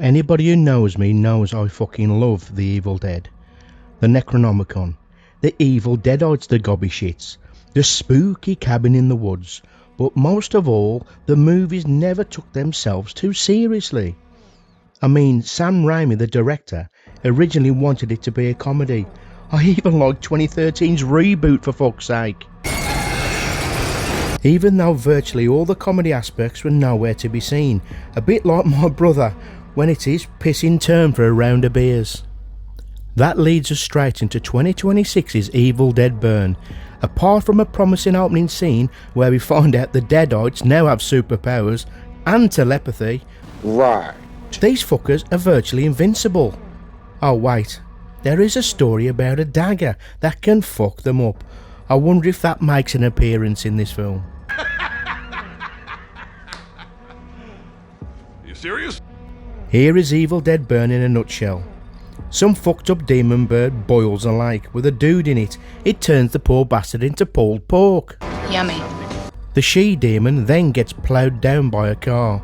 Anybody who knows me knows I fucking love The Evil Dead, the Necronomicon, the Evil Deadites, the gobby shits, the spooky cabin in the woods, but most of all, the movies never took themselves too seriously. I mean, Sam Raimi, the director, originally wanted it to be a comedy. I even liked 2013's reboot, for fuck's sake. Even though virtually all the comedy aspects were nowhere to be seen, a bit like my brother when it is pissing turn for a round of beers. That leads us straight into 2026's Evil Dead Burn. Apart from a promising opening scene where we find out the Deadites now have superpowers and telepathy, Right. these fuckers are virtually invincible. Oh wait, there is a story about a dagger that can fuck them up. I wonder if that makes an appearance in this film. You serious? Here is Evil Dead Burn in a nutshell. Some fucked up demon bird boils a lake with a dude in it. It turns the poor bastard into pulled pork. Yummy. The she-demon then gets ploughed down by a car.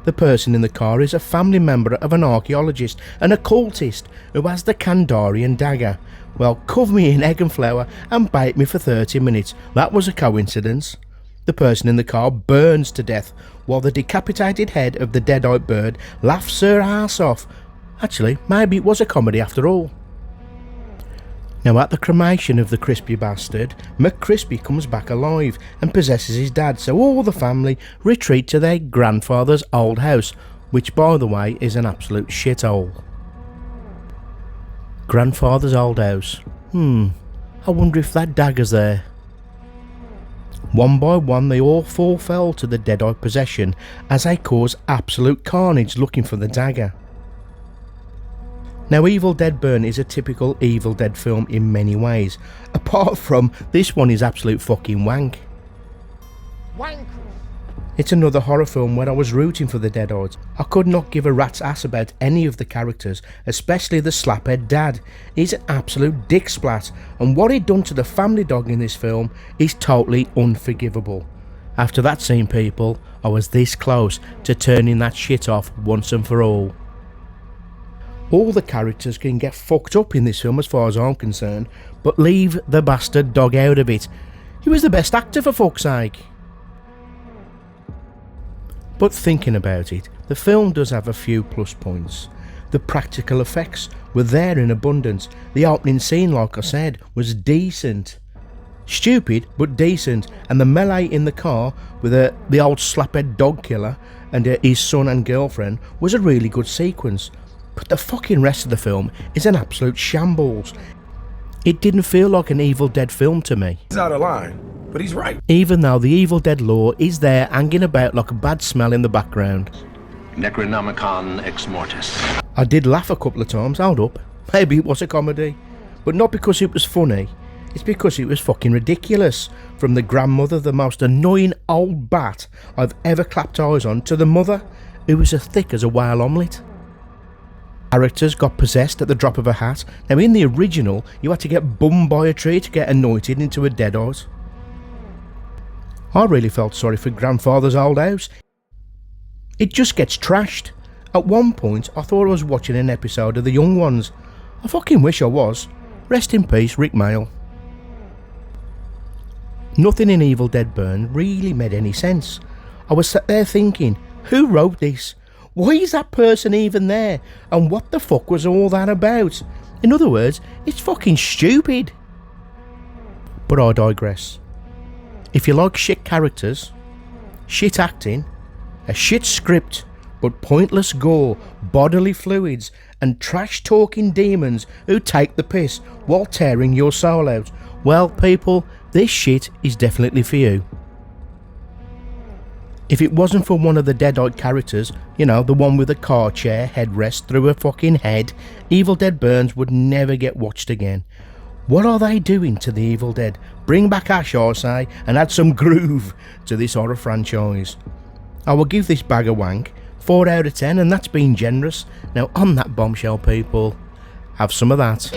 The person in the car is a family member of an archaeologist, an occultist who has the Kandarian dagger. Well, cover me in egg and flour and bake me for 30 minutes. That was a coincidence. The person in the car burns to death while the decapitated head of the deadite bird laughs her ass off. Actually, maybe it was a comedy after all. Now at the cremation of the crispy bastard, McCrispy comes back alive and possesses his dad, so all the family retreat to their grandfather's old house, which by the way is an absolute shithole. Grandfather's old house. I wonder if that dagger's there. One by one they all fall fell to the deadite possession as they cause absolute carnage looking for the dagger. Now Evil Dead Burn is a typical Evil Dead film in many ways, apart from this one is absolute fucking wank. It's another horror film where I was rooting for the Deadites. I could not give a rat's ass about any of the characters, especially the slaphead dad. He's an absolute dick splat, and what he'd done to the family dog in this film is totally unforgivable. After that scene, people, I was this close to turning that shit off once and for all. All the characters can get fucked up in this film as far as I'm concerned, but leave the bastard dog out of it. He was the best actor, for fuck's sake. But thinking about it, the film does have a few plus points. The practical effects were there in abundance. The opening scene, like I said, was decent. Stupid, but decent. And the melee in the car with the old slaphead dog killer and his son and girlfriend was a really good sequence. But the fucking rest of the film is an absolute shambles. It didn't feel like an Evil Dead film to me. He's out of line, but he's right. Even though the Evil Dead lore is there hanging about like a bad smell in the background. Necronomicon ex mortis. I did laugh a couple of times, hold up. Maybe it was a comedy. But not because it was funny, it's because it was fucking ridiculous. From the grandmother, the most annoying old bat I've ever clapped eyes on, to the mother, who was as thick as a whale omelette. Characters got possessed at the drop of a hat. Now in the original, you had to get bummed by a tree to get anointed into a deadite. I really felt sorry for grandfather's old house. It just gets trashed. At one point, I thought I was watching an episode of The Young Ones. I fucking wish I was. Rest in peace, Rick Mail. Nothing in Evil Dead Burn really made any sense. I was sat there thinking, who wrote this? Why is that person even there? And what the fuck was all that about? In other words, it's fucking stupid. But I digress. If you like shit characters, shit acting, a shit script, but pointless gore, bodily fluids, and trash-talking demons who take the piss while tearing your soul out, well, people, this shit is definitely for you. If it wasn't for one of the Deadite characters, you know, the one with the car chair headrest through her fucking head, Evil Dead Burns would never get watched again. What are they doing to the Evil Dead? Bring back Ash, I say, and add some groove to this horror franchise. I will give this bag a wank 4 out of 10, and that's being generous. Now on that bombshell, people, have some of that.